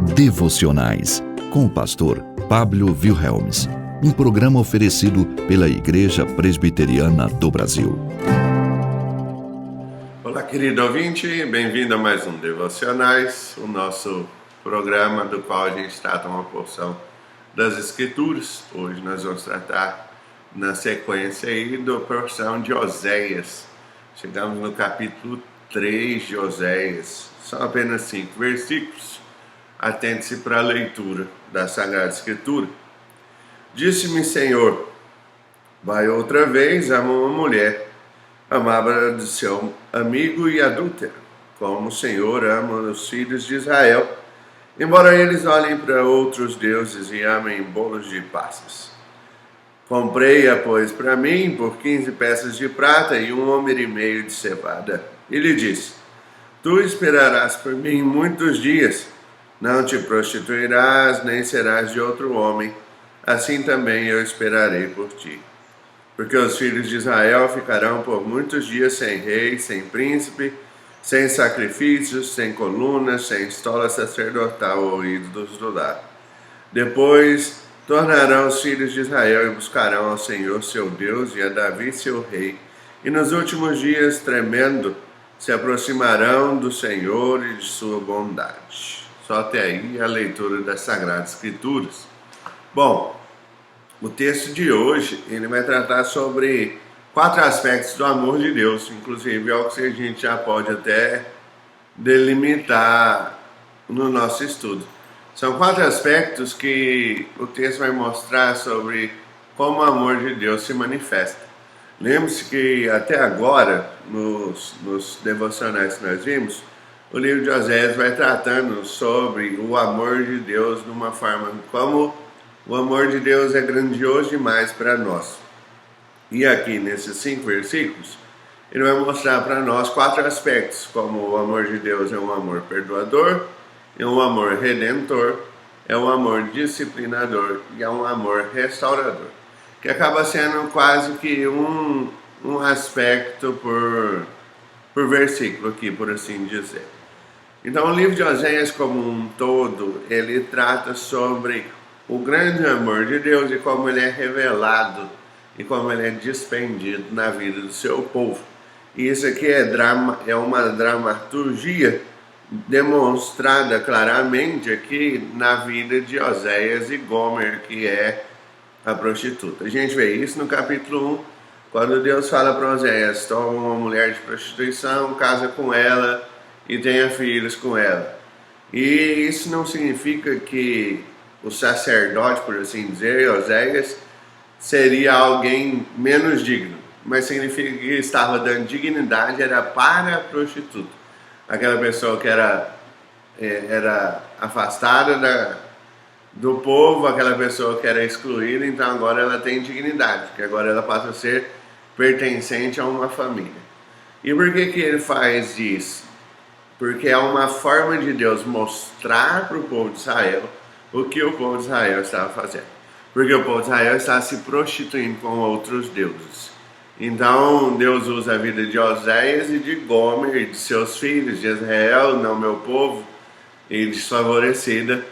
Devocionais, com o pastor Pablo Wilhelms. Um programa oferecido pela Igreja Presbiteriana do Brasil. Olá, querido ouvinte, bem-vindo a mais um Devocionais, o nosso programa do qual a gente trata uma porção das Escrituras. Hoje nós vamos tratar na sequência aí da porção de Oséias. Chegamos no capítulo 3 de Oséias, são apenas 5 versículos. Atente-se para a leitura da Sagrada Escritura. Disse-me, Senhor, vai outra vez a uma mulher, amada de seu amigo e adúltera, como o Senhor ama os filhos de Israel, embora eles olhem para outros deuses e amem bolos de passas. Comprei-a, pois, para mim por 15 peças de prata e 1,5 homem de cevada. E lhe disse, tu esperarás por mim muitos dias, não te prostituirás, nem serás de outro homem, assim também eu esperarei por ti. Porque os filhos de Israel ficarão por muitos dias sem rei, sem príncipe, sem sacrifícios, sem colunas, sem estola sacerdotal ou ídolos do lar. Depois tornarão os filhos de Israel e buscarão ao Senhor seu Deus e a Davi seu rei, e nos últimos dias, tremendo, se aproximarão do Senhor e de sua bondade. Só até aí a leitura das Sagradas Escrituras. Bom, o texto de hoje ele vai tratar sobre 4 aspectos do amor de Deus, inclusive é o que a gente já pode até delimitar no nosso estudo. São 4 aspectos que o texto vai mostrar sobre como o amor de Deus se manifesta. Lembre-se que até agora, nos devocionais que nós vimos, o livro de Oséias vai tratando sobre o amor de Deus de uma forma como o amor de Deus é grandioso demais para nós. E aqui nesses 5 versículos, ele vai mostrar para nós 4 aspectos, como o amor de Deus é um amor perdoador, é um amor redentor, é um amor disciplinador e é um amor restaurador, que acaba sendo quase que um aspecto por versículo aqui, por assim dizer. Então o livro de Oséias como um todo, ele trata sobre o grande amor de Deus e como ele é revelado e como ele é dispendido na vida do seu povo. E isso aqui é uma dramaturgia demonstrada claramente aqui na vida de Oséias e Gomer, que é a prostituta. A gente vê isso no capítulo 1, quando Deus fala para Oséias, toma uma mulher de prostituição, casa com ela e tenha filhos com ela. E isso não significa que o sacerdote, por assim dizer, Oséias, seria alguém menos digno, mas significa que estava dando dignidade, era para a prostituta, aquela pessoa que era afastada do povo, aquela pessoa que era excluída, então agora ela tem dignidade, porque agora ela passa a ser pertencente a uma família. E por que ele faz isso? Porque é uma forma de Deus mostrar para o povo de Israel o que o povo de Israel estava fazendo. Porque o povo de Israel estava se prostituindo com outros deuses. Então Deus usa a vida de Oséias e de Gomer e de seus filhos, de Israel, não meu povo, e desfavorecida,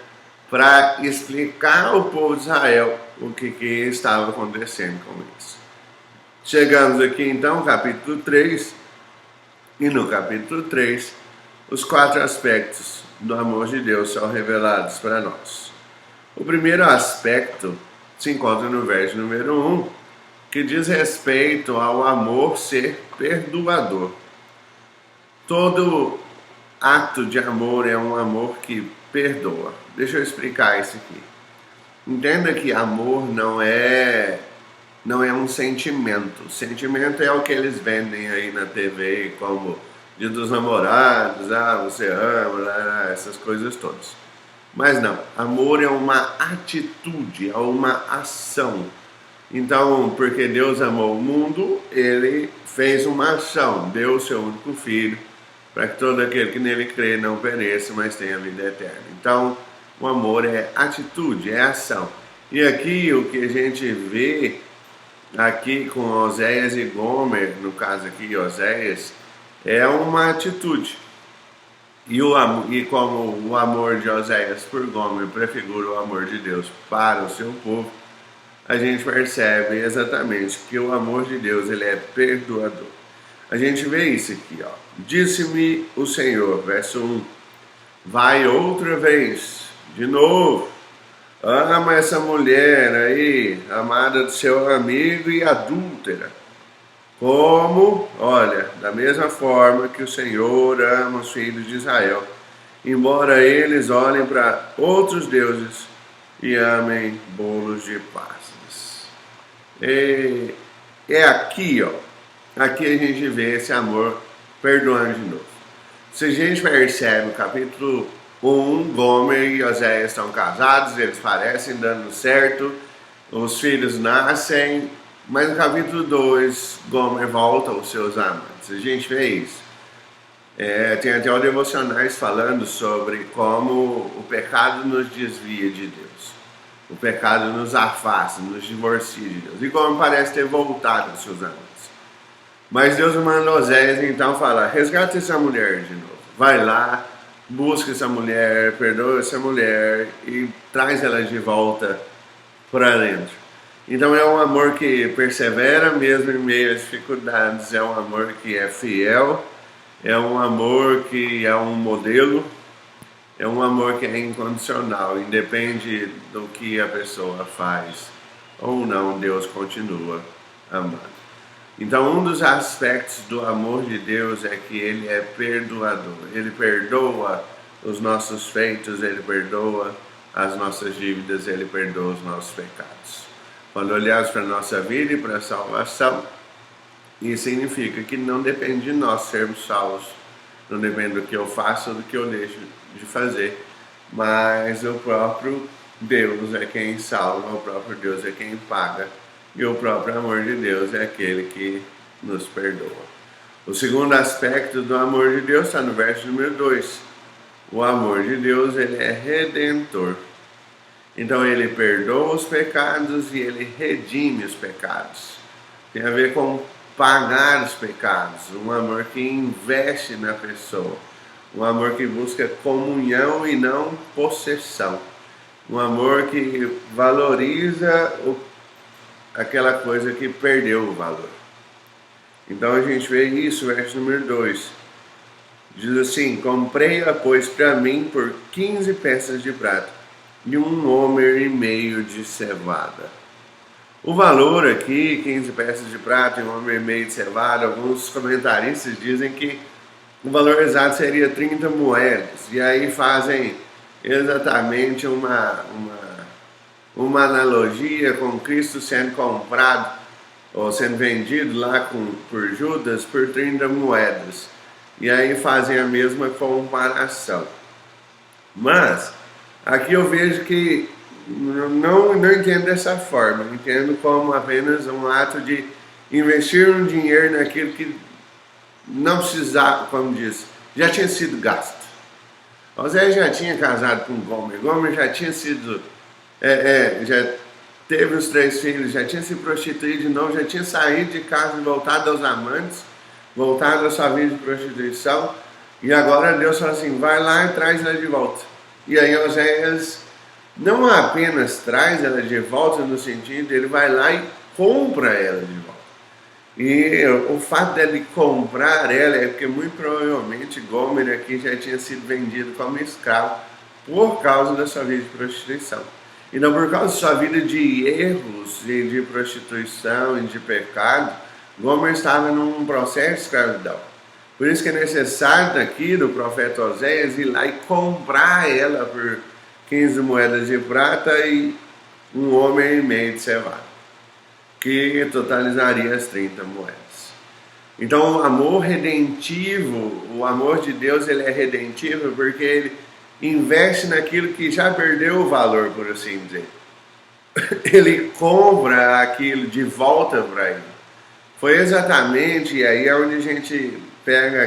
para explicar ao povo de Israel o que estava acontecendo com isso. Chegamos aqui então ao capítulo 3, e no capítulo 3, os 4 aspectos do amor de Deus são revelados para nós. O primeiro aspecto se encontra no verso número 1, que diz respeito ao amor ser perdoador. Todo ato de amor é um amor que perdoa. Deixa eu explicar isso aqui. Entenda que amor não é um sentimento. Sentimento é o que eles vendem aí na TV como Dia dos Namorados, você ama, essas coisas todas. Mas não, amor é uma atitude, é uma ação. Então, porque Deus amou o mundo, ele fez uma ação, deu o seu único filho, para que todo aquele que nele crê não pereça, mas tenha vida eterna. Então, o amor é atitude, é ação. E aqui o que a gente vê aqui com Oséias e Gomer, no caso aqui Oséias, é uma atitude. E como o amor de Oséias por Gomer prefigura o amor de Deus para o seu povo, a gente percebe exatamente que o amor de Deus ele é perdoador. A gente vê isso aqui, ó. Disse-me o Senhor, verso 1, vai outra vez, de novo, ama essa mulher aí, amada do seu amigo e adúltera. Como, olha, da mesma forma que o Senhor ama os filhos de Israel, embora eles olhem para outros deuses e amem bolos de passas. É aqui, ó, aqui a gente vê esse amor perdoando de novo. Se a gente percebe no capítulo 1, Gomer e Oséias estão casados, eles parecem dando certo, os filhos nascem, mas no capítulo 2, Gomer volta aos seus amantes. A gente vê isso. Tem até o devocionais falando sobre como o pecado nos desvia de Deus. O pecado nos afasta, nos divorcia de Deus. E Gomer parece ter voltado aos seus amantes. Mas Deus manda Oséias então falar, resgata essa mulher de novo. Vai lá, busca essa mulher, perdoa essa mulher e traz ela de volta para dentro. Então é um amor que persevera mesmo em meio às dificuldades, é um amor que é fiel, é um amor que é um modelo, é um amor que é incondicional, independe do que a pessoa faz ou não, Deus continua amando. Então um dos aspectos do amor de Deus é que ele é perdoador, ele perdoa os nossos feitos, ele perdoa as nossas dívidas, ele perdoa os nossos pecados. Quando olhamos para a nossa vida e para a salvação, isso significa que não depende de nós sermos salvos, não depende do que eu faço ou do que eu deixo de fazer, mas o próprio Deus é quem salva, o próprio Deus é quem paga, e o próprio amor de Deus é aquele que nos perdoa. O segundo aspecto do amor de Deus está no verso número 2. O amor de Deus ele é redentor. Então ele perdoa os pecados e ele redime os pecados. Tem a ver com pagar os pecados, um amor que investe na pessoa, um amor que busca comunhão e não possessão, um amor que valoriza aquela coisa que perdeu o valor. Então a gente vê isso, verso número 2. Diz assim, comprei-a, pois, para mim por 15 peças de prata e 1,5 homer de cevada. O valor aqui, 15 peças de prata e 1,5 homer de cevada, alguns comentaristas dizem que o valor exato seria 30 moedas. E aí fazem exatamente uma analogia com Cristo sendo comprado ou sendo vendido lá por Judas por 30 moedas. E aí fazem a mesma comparação. Mas aqui eu vejo que não entendo dessa forma, eu entendo como apenas um ato de investir um dinheiro naquilo que não precisava, como diz, já tinha sido gasto. Oséias já tinha casado com Gomer, Gomer já tinha sido, já teve os 3 filhos, já tinha se prostituído de novo, já tinha saído de casa e voltado aos amantes, voltado à sua vida de prostituição, e agora Deus fala assim, vai lá e traz ela de volta. E aí Oséias não apenas traz ela de volta no sentido, ele vai lá e compra ela de volta. E o fato dele comprar ela é porque muito provavelmente Gomer aqui já tinha sido vendido como escravo por causa da sua vida de prostituição. Então por causa da sua vida de erros e de prostituição e de pecado, Gomer estava num processo de escravidão. Por isso que é necessário aqui do profeta Oséias ir lá e comprar ela por 15 moedas de prata e 1,5 homer de cevada, que totalizaria as 30 moedas. Então o amor redentivo, o amor de Deus ele é redentivo porque ele investe naquilo que já perdeu o valor, por assim dizer. Ele compra aquilo de volta para ele. Foi exatamente, e aí é onde a gente pega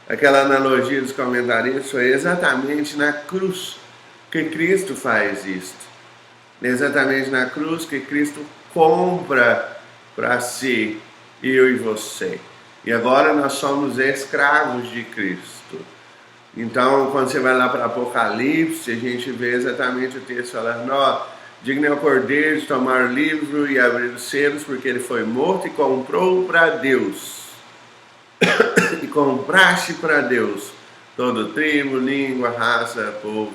aquela analogia dos comentaristas, foi exatamente na cruz que Cristo faz isto. Exatamente na cruz que Cristo compra para si, eu e você. E agora nós somos escravos de Cristo. Então, quando você vai lá para Apocalipse, a gente vê exatamente o texto falando, ó, digno é o Cordeiro de tomar o livro e abrir os selos, porque ele foi morto e comprou para Deus. E compraste para Deus todo tribo, língua, raça, povo,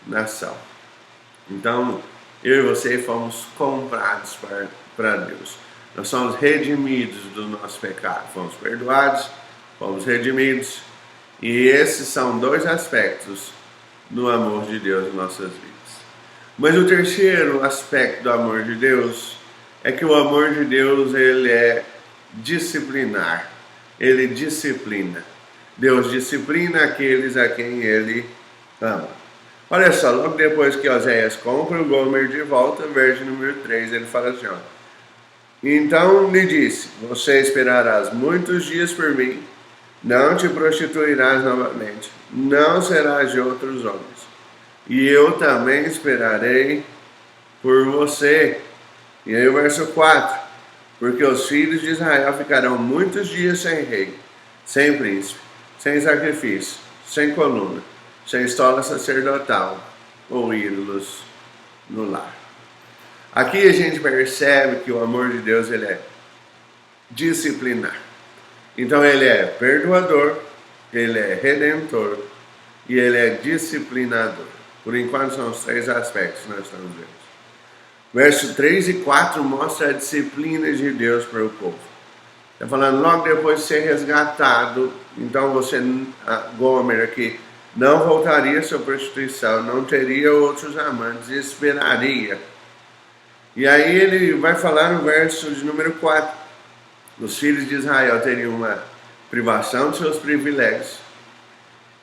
nação. Então, eu e você fomos comprados para Deus. Nós somos redimidos do nosso pecado. Fomos perdoados, fomos redimidos. E esses são dois aspectos do amor de Deus em nossas vidas. Mas o terceiro aspecto do amor de Deus é que o amor de Deus, ele é disciplinar. Ele disciplina. Deus disciplina aqueles a quem ele ama. Olha só, logo depois que Oséias compra o Gomer de volta, verso número 3, ele fala assim, ó. Então lhe disse, você esperarás muitos dias por mim, não te prostituirás novamente, não serás de outros homens. E eu também esperarei por você. E aí o verso 4, porque os filhos de Israel ficarão muitos dias sem rei, sem príncipe, sem sacrifício, sem coluna, sem estola sacerdotal ou ídolos no lar. Aqui a gente percebe que o amor de Deus, ele é disciplinar. Então ele é perdoador, ele é redentor e ele é disciplinador. Por enquanto são os três aspectos que nós estamos vendo. Verso 3 e 4 mostra a disciplina de Deus para o povo. Está falando logo depois de ser resgatado, então você, Gomer aqui, não voltaria à sua prostituição, não teria outros amantes, esperaria. E aí ele vai falar no verso de número 4. Os filhos de Israel teriam uma privação de seus privilégios.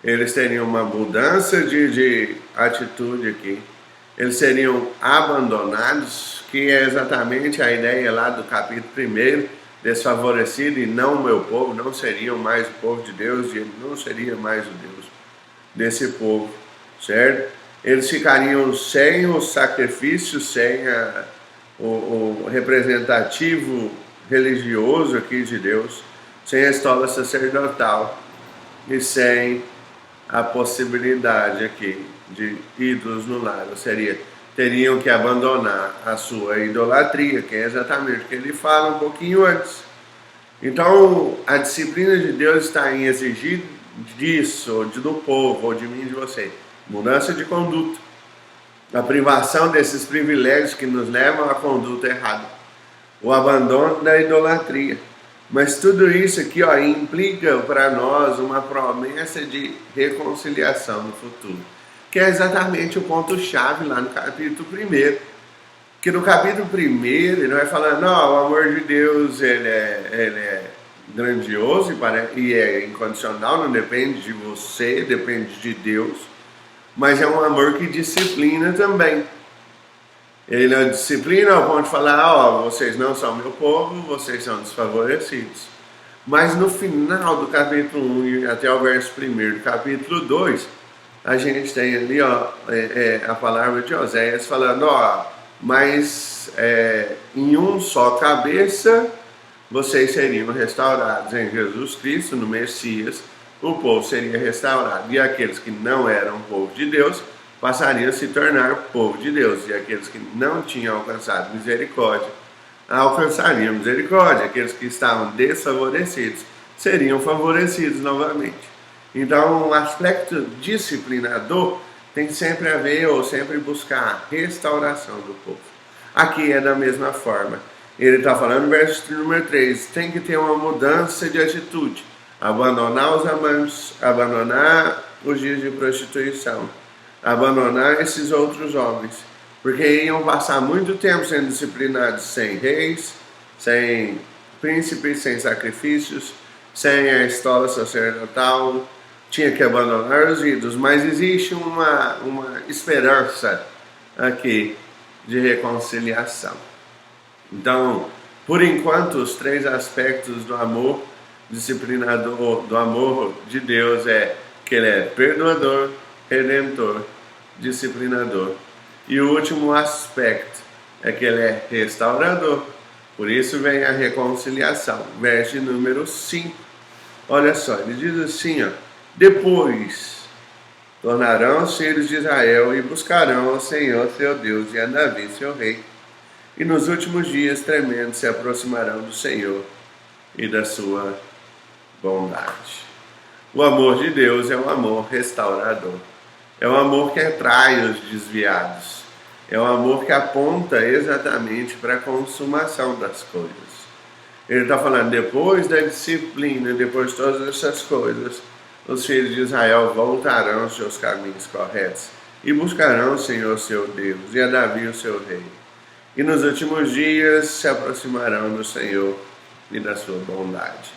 Eles teriam uma mudança de atitude aqui. Eles seriam abandonados, que é exatamente a ideia lá do capítulo 1, desfavorecido e não o meu povo, não seriam mais o povo de Deus e ele não seria mais o Deus desse povo, certo? Eles ficariam sem o sacrifício, sem o representativo religioso aqui de Deus, sem a estola sacerdotal e sem a possibilidade aqui de ídolos no lar. Ou seja, teriam que abandonar a sua idolatria, que é exatamente o que ele fala um pouquinho antes. Então, a disciplina de Deus está em exigir disso, ou do povo, ou de mim e de você, mudança de conduta, a privação desses privilégios que nos levam à conduta errada, o abandono da idolatria. Mas tudo isso aqui, ó, implica para nós uma promessa de reconciliação no futuro, que é exatamente o ponto-chave lá no capítulo 1. Que no capítulo 1 ele vai falando, não, o amor de Deus ele é grandioso e é incondicional, não depende de você, depende de Deus, mas é um amor que disciplina também. Ele não disciplina ao ponto de falar, ó, vocês não são meu povo, vocês são desfavorecidos. Mas no final do capítulo 1 e até o verso 1 do capítulo 2, a gente tem ali, ó, a palavra de Oséias falando, ó, mas em um só cabeça vocês seriam restaurados em Jesus Cristo, no Messias, o povo seria restaurado. E aqueles que não eram povo de Deus passariam a se tornar povo de Deus. E aqueles que não tinham alcançado misericórdia, alcançariam misericórdia. Aqueles que estavam desfavorecidos seriam favorecidos novamente. Então, o aspecto disciplinador tem sempre a ver ou sempre buscar a restauração do povo. Aqui é da mesma forma. Ele está falando no verso número 3, tem que ter uma mudança de atitude. Abandonar os amantes, abandonar os dias de prostituição, abandonar esses outros homens, porque iam passar muito tempo sendo disciplinados sem reis, sem príncipes, sem sacrifícios, sem a estola sacerdotal, tinha que abandonar os ídolos, mas existe uma esperança aqui de reconciliação. Então, por enquanto, os três aspectos do amor disciplinador, do amor de Deus é que ele é perdoador, redentor, disciplinador. E o último aspecto é que ele é restaurador. Por isso vem a reconciliação. Verso número 5. Olha só, ele diz assim, ó, depois tornarão os filhos de Israel e buscarão ao Senhor seu Deus e a Davi seu rei. E nos últimos dias tremendos se aproximarão do Senhor e da sua bondade. O amor de Deus é um amor restaurador. É um amor que atrai os desviados. É um amor que aponta exatamente para a consumação das coisas. Ele está falando, depois da disciplina, depois de todas essas coisas, os filhos de Israel voltarão aos seus caminhos corretos e buscarão o Senhor seu Deus e a Davi o seu rei. E nos últimos dias se aproximarão do Senhor e da sua bondade.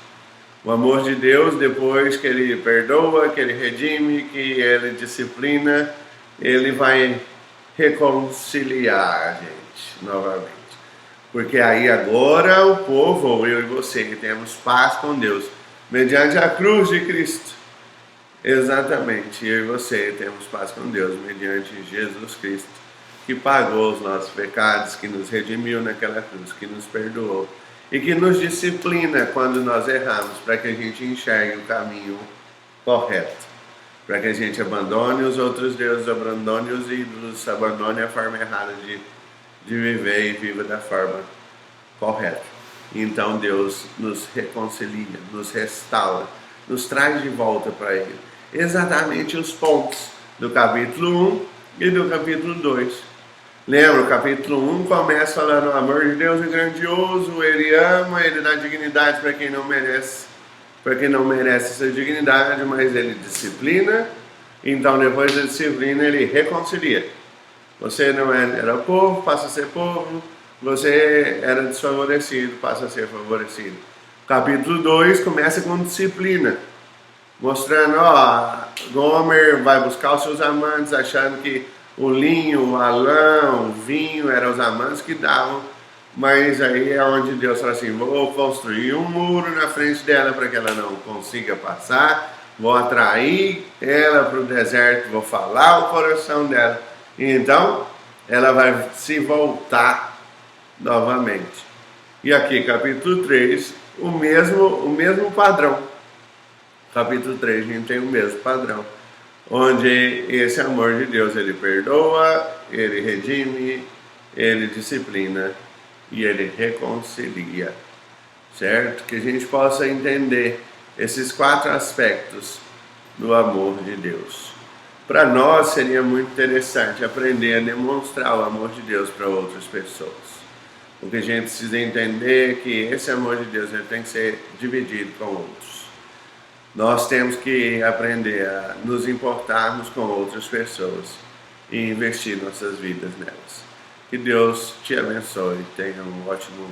O amor de Deus, depois que Ele perdoa, que Ele redime, que Ele disciplina, Ele vai reconciliar a gente novamente. Porque aí agora o povo, eu e você, que temos paz com Deus, mediante a cruz de Cristo. Exatamente, eu e você temos paz com Deus, mediante Jesus Cristo, que pagou os nossos pecados, que nos redimiu naquela cruz, que nos perdoou e que nos disciplina quando nós erramos, para que a gente enxergue o caminho correto, para que a gente abandone os outros deuses, abandone os ídolos, abandone a forma errada de viver e viva da forma correta. Então Deus nos reconcilia, nos restaura, nos traz de volta para Ele. Exatamente os pontos do capítulo 1 e do capítulo 2. Lembra, o capítulo 1 começa falando: o amor de Deus é grandioso, Ele ama, Ele dá dignidade para quem não merece, essa dignidade, mas Ele disciplina. Então depois da disciplina Ele reconcilia. Você não era povo, passa a ser povo. Você era desfavorecido, passa a ser favorecido. Capítulo 2 começa com disciplina, mostrando, Gomer vai buscar os seus amantes, achando que o linho, a lã, o vinho eram os amantes que davam, mas aí é onde Deus fala assim: vou construir um muro na frente dela para que ela não consiga passar, vou atrair ela para o deserto, vou falar o coração dela, e então ela vai se voltar novamente. E aqui, capítulo 3, o mesmo padrão. Capítulo 3 a gente tem o mesmo padrão, onde esse amor de Deus, Ele perdoa, Ele redime, Ele disciplina e Ele reconcilia, certo? Que a gente possa entender esses 4 aspectos do amor de Deus. Para nós seria muito interessante aprender a demonstrar o amor de Deus para outras pessoas. Porque a gente precisa entender que esse amor de Deus ele tem que ser dividido com outros. Nós temos que aprender a nos importarmos com outras pessoas e investir nossas vidas nelas. Que Deus te abençoe. Tenha um ótimo